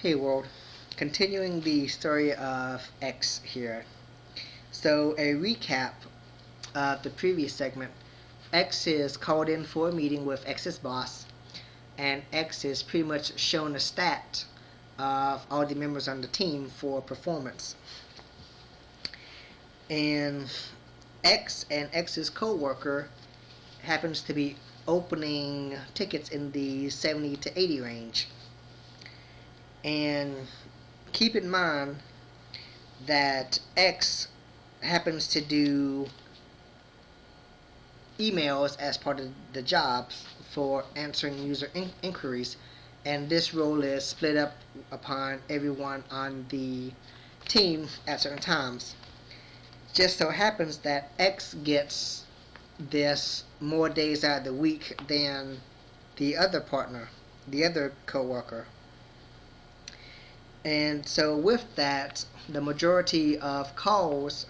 Hey world, continuing the story of X here. So, a recap of the previous segment. X is called in for a meeting with X's boss, and X is pretty much shown a stat of all the members on the team for performance. And X and X's co-worker happens to be opening tickets in the 70 to 80 range. And keep in mind that X happens to do emails as part of the jobs for answering user inquiries, and this role is split up upon everyone on the team at certain times. Just so happens that X gets this more days out of the week than the other partner, the other coworker. And so with that, the majority of calls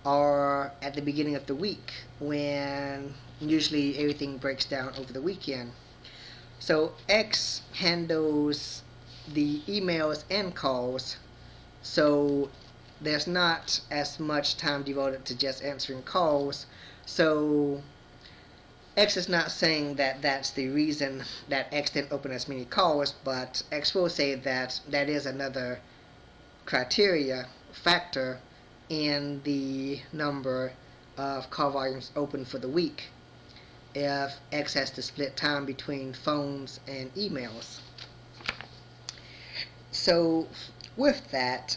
are at the beginning of the week when usually everything breaks down over the weekend. So X handles the emails and calls, so there's not as much time devoted to just answering calls. So X is not saying that that's the reason that X didn't open as many calls, but X will say that that is another criteria factor in the number of call volumes open for the week if X has to split time between phones and emails. So with that,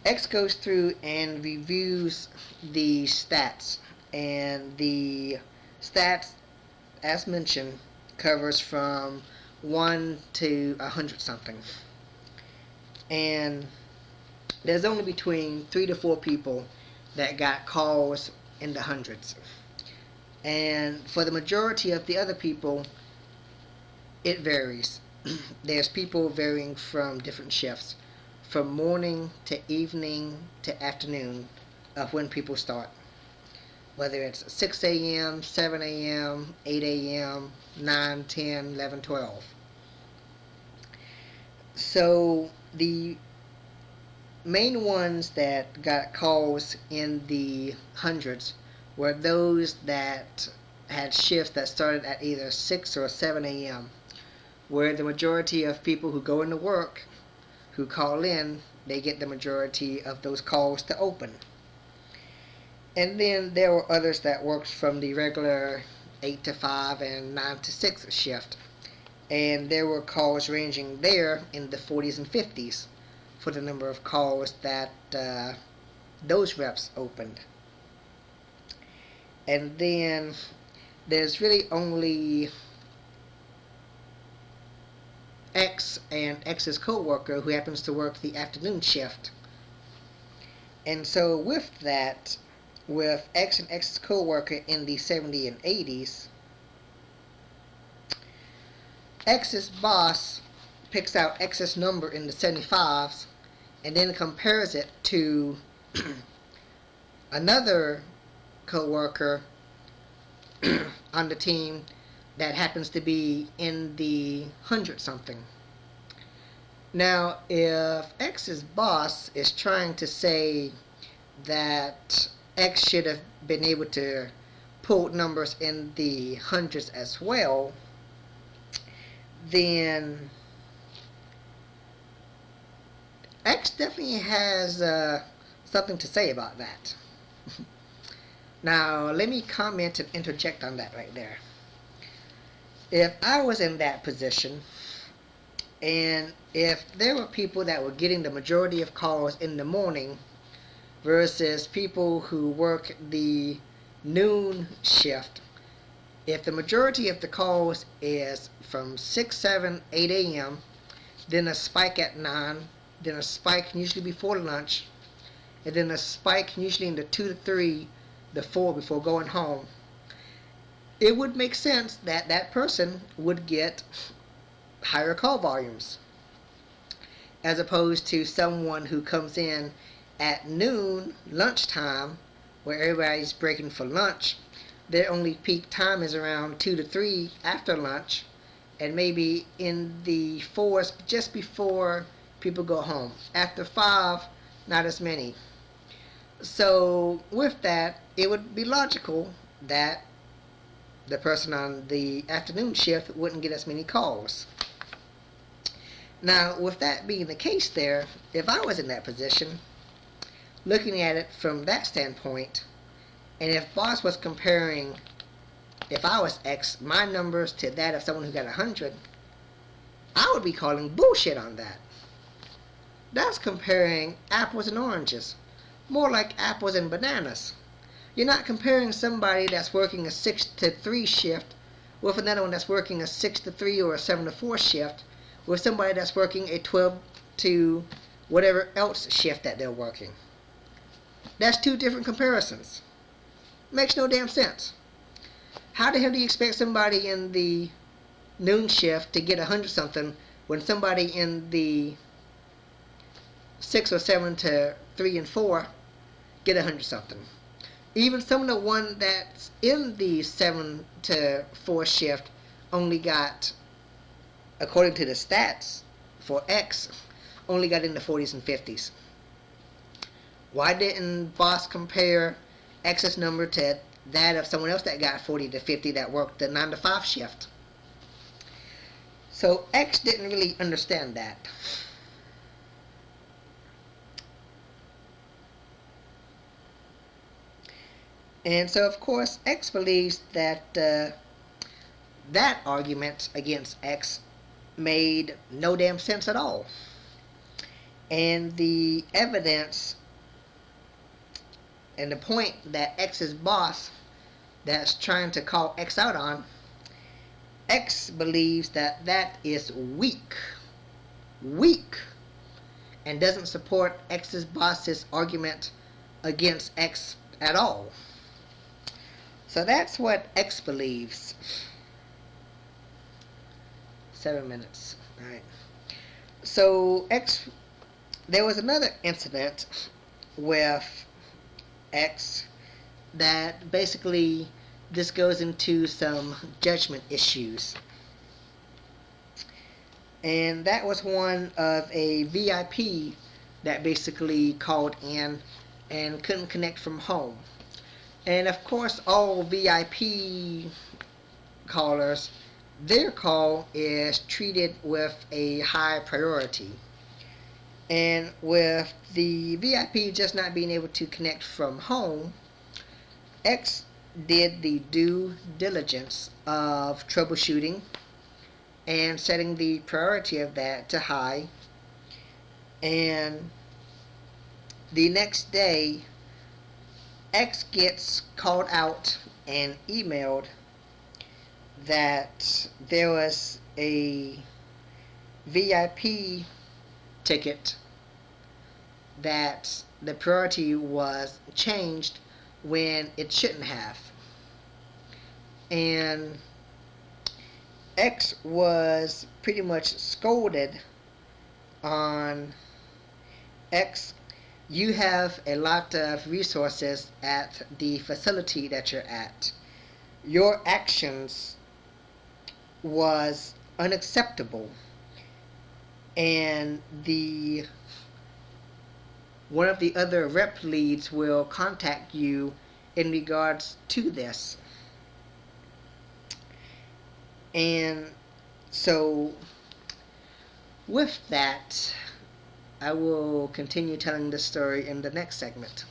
X goes through and reviews the stats, and the stats, as mentioned, covers from 1 to 100 something. And there's only between 3 to 4 people that got calls in the hundreds. And for the majority of the other people, it varies. There's people varying from different shifts, from morning to evening to afternoon of when people start. Whether it's 6 a.m., 7 a.m., 8 a.m., 9, 10, 11, 12. So the main ones that got calls in the hundreds were those that had shifts that started at either 6 or 7 a.m., where the majority of people who go into work, who call in, they get the majority of those calls to open. And then there were others that worked from the regular 8 to 5 and 9 to 6 shift. And there were calls ranging there in the 40s and 50s for the number of calls that those reps opened. And then there's really only X and X's co-worker who happens to work the afternoon shift. And so with that, with X and X's co-worker in the 70s and 80s, X's boss picks out X's number in the 75s and then compares it to another co-worker on the team that happens to be in the 100 something. Now, if X's boss is trying to say that X should have been able to pull numbers in the hundreds as well, then X definitely has something to say about that. Now, let me comment and interject on that right there. If I was in that position, and if there were people that were getting the majority of calls in the morning versus people who work the noon shift, if the majority of the calls is from 6, 7, 8 a.m., then a spike at 9, then a spike usually before lunch, and then a spike usually in the 2 to 3, the 4 before going home, it would make sense that that person would get higher call volumes as opposed to someone who comes in at noon, lunchtime, where everybody's breaking for lunch. Their only peak time is around 2 to 3 after lunch, and maybe in the 4s just before people go home. After 5, not as many. So with that, it would be logical that the person on the afternoon shift wouldn't get as many calls. Now, with that being the case there, if I was in that position, looking at it from that standpoint, and if boss was comparing, if I was X, my numbers to that of someone who got 100, I would be calling bullshit on that. That's comparing apples and oranges. More like apples and bananas. You're not comparing somebody that's working a 6 to 3 shift with another one that's working a 6 to 3 or a 7 to 4 shift with somebody that's working a 12 to whatever else shift that they're working. That's two different comparisons. Makes no damn sense. How the hell do you expect somebody in the noon shift to get 100 something when somebody in the 6 or 7 to 3 and 4 get 100 something? Even some of the one that's in the 7 to 4 shift only got, according to the stats for X, only got in the 40s and 50s. Why didn't boss compare X's number to that of someone else that got 40 to 50 that worked the 9 to 5 shift? So X didn't really understand that. And so, of course, X believes that that argument against X made no damn sense at all. And the evidence and the point that X's boss that's trying to call X out on, X believes that that is weak. Weak. And doesn't support X's boss's argument against X at all. So that's what X believes. 7 minutes. Alright. So X, there was another incident with X that basically this goes into some judgment issues. And that was one of a VIP that basically called in and couldn't connect from home. And of course, all VIP callers, their call is treated with a high priority. And with the VIP just not being able to connect from home, X did the due diligence of troubleshooting and setting the priority of that to high. And the next day, X gets called out and emailed that there was a VIP ticket that the priority was changed when it shouldn't have. And X was pretty much scolded on, X, you have a lot of resources at the facility that you're at. Your actions was unacceptable, and one of the other rep leads will contact you in regards to this. And so with that, I will continue telling this story in the next segment.